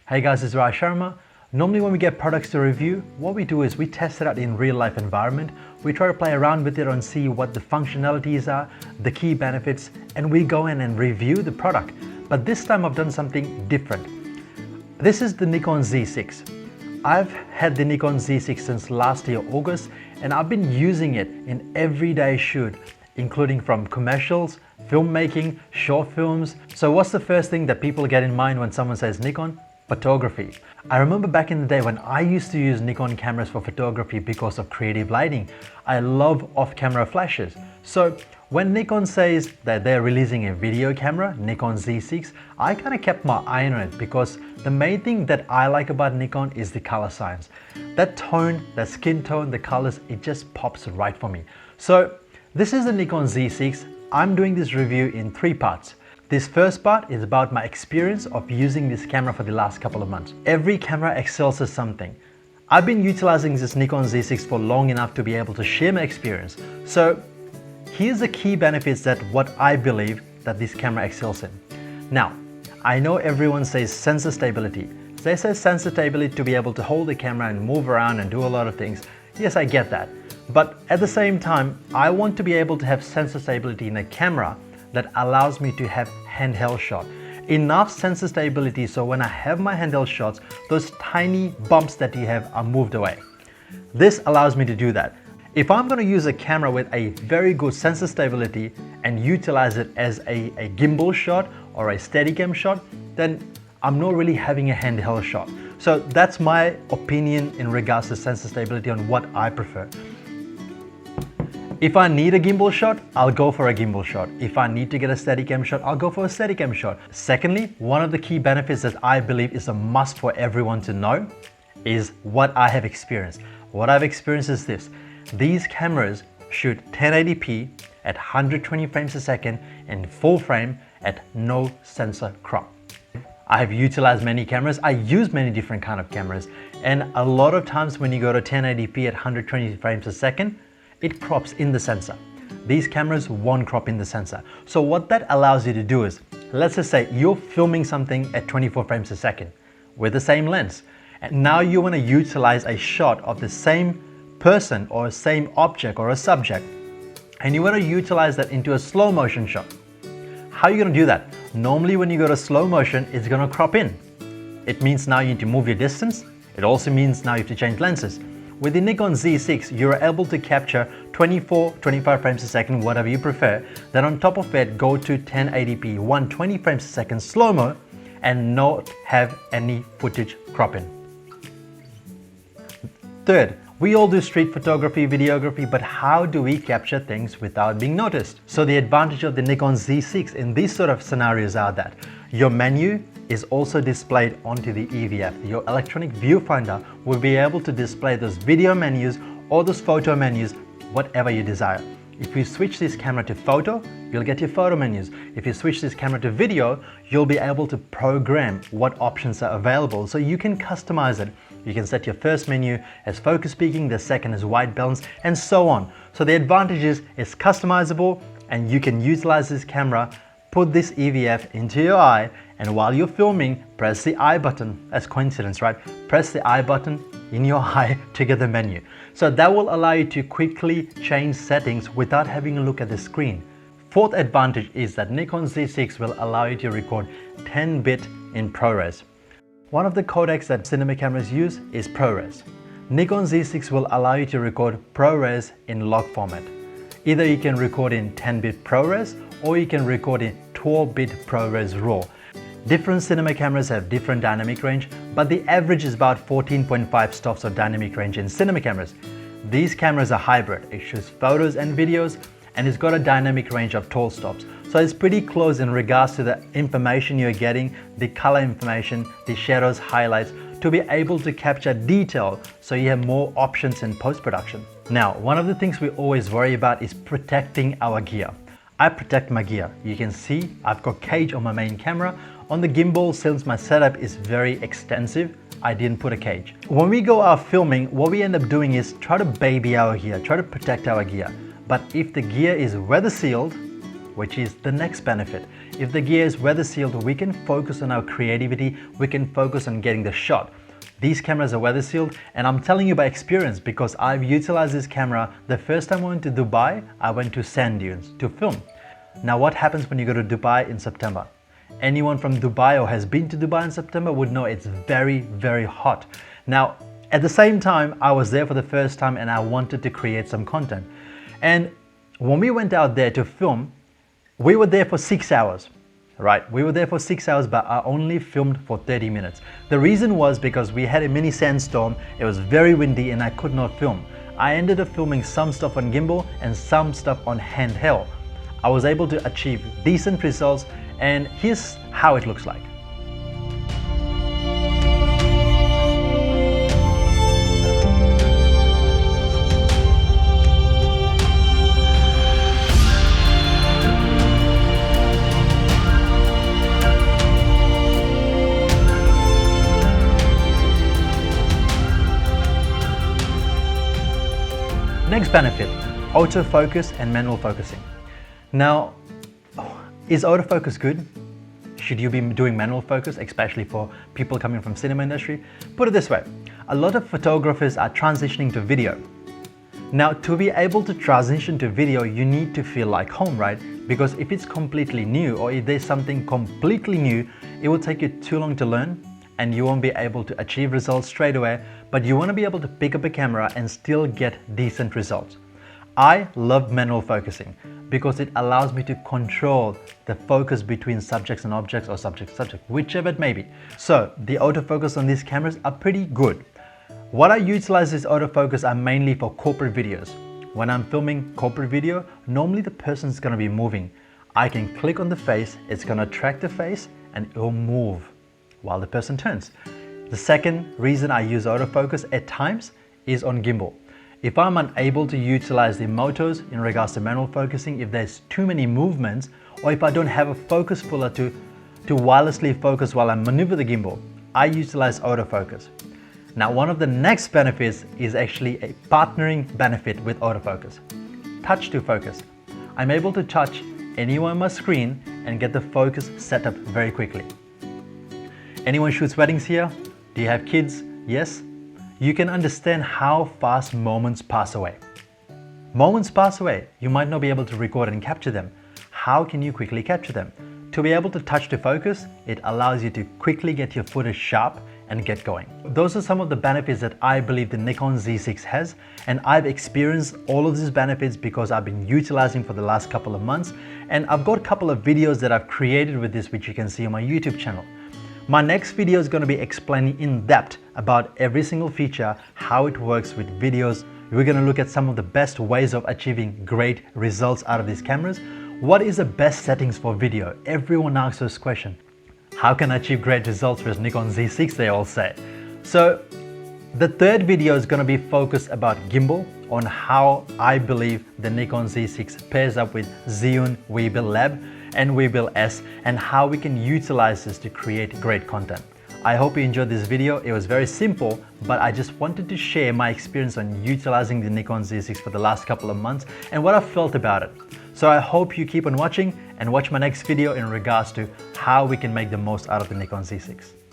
Hey guys, it's Sharma. Normally when we get products to review, what we do is we test it out in real life environment. We try to play around with it and see what the functionalities are, the key benefits, and we go in and review the product. But this time I've done something different. This is the Nikon Z6. I've had the Nikon Z6 since last year, August, and I've been using it in everyday shoot, including from commercials, filmmaking, short films. So what's the first thing that people get in mind when someone says Nikon? Photography. I remember back in the day when I used to use Nikon cameras for photography because of creative lighting. I love off-camera flashes. So when Nikon says that they're releasing a video camera, Nikon Z6, I kind of kept my eye on it because the main thing that I like about Nikon is the color science. That tone, that skin tone, the colors, it just pops right for me. So this is the Nikon Z6. I'm doing this review in 3 parts. This first part is about my experience of using this camera for the last couple of months. Every camera excels at something. I've been utilizing this Nikon Z6 for long enough to be able to share my experience. So here's the key benefits that what I believe that this camera excels in. Now, I know everyone says sensor stability. They say sensor stability to be able to hold the camera and move around and do a lot of things. Yes, I get that. But at the same time, I want to be able to have sensor stability in a camera that allows me to have handheld shot. Enough sensor stability so when I have my handheld shots, those tiny bumps that you have are moved away. This allows me to do that. If I'm going to use a camera with a very good sensor stability and utilize it as a gimbal shot or a Steadicam shot, then I'm not really having a handheld shot. So that's my opinion in regards to sensor stability on what I prefer. If I need a gimbal shot, I'll go for a gimbal shot. If I need to get a Steadicam shot, I'll go for a Steadicam shot. Secondly, one of the key benefits that I believe is a must for everyone to know is what I have experienced. What I've experienced is this. These cameras shoot 1080p at 120 frames a second in full frame at no sensor crop. I have utilized many cameras. I use many different kind of cameras. And a lot of times when you go to 1080p at 120 frames a second, it crops in the sensor. These cameras won't crop in the sensor. So what that allows you to do is, let's just say you're filming something at 24 frames a second with the same lens. And now you want to utilize a shot of the same person or same object or a subject. And you want to utilize that into a slow motion shot. How are you going to do that? Normally when you go to slow motion, it's going to crop in. It means now you need to move your distance. It also means now you have to change lenses. With the Nikon Z6, you're able to capture 24, 25 frames a second, whatever you prefer. Then on top of it, go to 1080p, 120 frames a second slow-mo and not have any footage cropping. Third, we all do street photography, videography, but how do we capture things without being noticed? So the advantage of the Nikon Z6 in these sort of scenarios are that your menu is also displayed onto the EVF. Your electronic viewfinder will be able to display those video menus or those photo menus, whatever you desire. If you switch this camera to photo, you'll get your photo menus. If you switch this camera to video, you'll be able to program what options are available. So you can customize it. You can set your first menu as focus peaking, the second is white balance, and so on. So the advantage is it's customizable and you can utilize this camera, put this EVF into your eye, and while you're filming, press the I button. That's coincidence, right? Press the I button in your eye to get the menu. So that will allow you to quickly change settings without having a look at the screen. Fourth advantage is that Nikon Z6 will allow you to record 10-bit in PRORES. One of the codecs that cinema cameras use is PRORES. Nikon Z6 will allow you to record PRORES in log format. Either you can record in 10-bit PRORES or you can record in 12-bit PRORES RAW. Different cinema cameras have different dynamic range, but the average is about 14.5 stops of dynamic range in cinema cameras. These cameras are hybrid. It shoots photos and videos, and it's got a dynamic range of 12 stops. So it's pretty close in regards to the information you're getting, the color information, the shadows, highlights, to be able to capture detail so you have more options in post-production. Now, one of the things we always worry about is protecting our gear. I protect my gear. You can see I've got cage on my main camera. On the gimbal, since my setup is very extensive, I didn't put a cage. When we go out filming, what we end up doing is try to baby our gear, try to protect our gear. But if the gear is weather sealed, which is the next benefit. If the gear is weather sealed, we can focus on our creativity, we can focus on getting the shot. These cameras are weather sealed, and I'm telling you by experience because I've utilized this camera. The first time I went to Dubai, I went to sand dunes to film. Now what happens when you go to Dubai in September? Anyone from Dubai or has been to Dubai in September would know it's very, very hot. Now, at the same time, I was there for the first time and I wanted to create some content. And when we went out there to film, we were there for 6 hours, right? We were there for 6 hours, but I only filmed for 30 minutes. The reason was because we had a mini sandstorm, it was very windy and I could not film. I ended up filming some stuff on gimbal and some stuff on handheld. I was able to achieve decent results, and here's how it looks like. Next benefit, autofocus and manual focusing. Now, is autofocus good? Should you be doing manual focus, especially for people coming from cinema industry? Put it this way, a lot of photographers are transitioning to video. Now, to be able to transition to video, you need to feel like home, right? Because if it's completely new or if there's something completely new, it will take you too long to learn and you won't be able to achieve results straight away, but you want to be able to pick up a camera and still get decent results. I love manual focusing because it allows me to control the focus between subjects and objects or subject to subject, whichever it may be. So the autofocus on these cameras are pretty good. What I utilize this autofocus are mainly for corporate videos. When I'm filming corporate video, normally the person's gonna be moving. I can click on the face, it's gonna track the face and it will move while the person turns. The second reason I use autofocus at times is on gimbal. If I'm unable to utilize the motos in regards to manual focusing, if there's too many movements, or if I don't have a focus puller to wirelessly focus while I maneuver the gimbal, I utilize autofocus. Now, one of the next benefits is actually a partnering benefit with autofocus. Touch to focus. I'm able to touch anywhere on my screen and get the focus set up very quickly. Anyone shoots weddings here? Do you have kids? Yes? You can understand how fast moments pass away. Moments pass away. You might not be able to record and capture them. How can you quickly capture them? To be able to touch to focus, it allows you to quickly get your footage sharp and get going. Those are some of the benefits that I believe the Nikon Z6 has, and I've experienced all of these benefits because I've been utilizing for the last couple of months, and I've got a couple of videos that I've created with this which you can see on my YouTube channel. My next video is going to be explaining in depth about every single feature, how it works with videos. We're going to look at some of the best ways of achieving great results out of these cameras. What is the best settings for video? Everyone asks this question. How can I achieve great results with Nikon Z6, they all say. So the third video is going to be focused about gimbal, on how I believe the Nikon Z6 pairs up with Zhiyun Weebill Lab and Weebill S, and how we can utilize this to create great content. I hope you enjoyed this video. It was very simple, but I just wanted to share my experience on utilizing the Nikon Z6 for the last couple of months and what I felt about it. So I hope you keep on watching and watch my next video in regards to how we can make the most out of the Nikon Z6.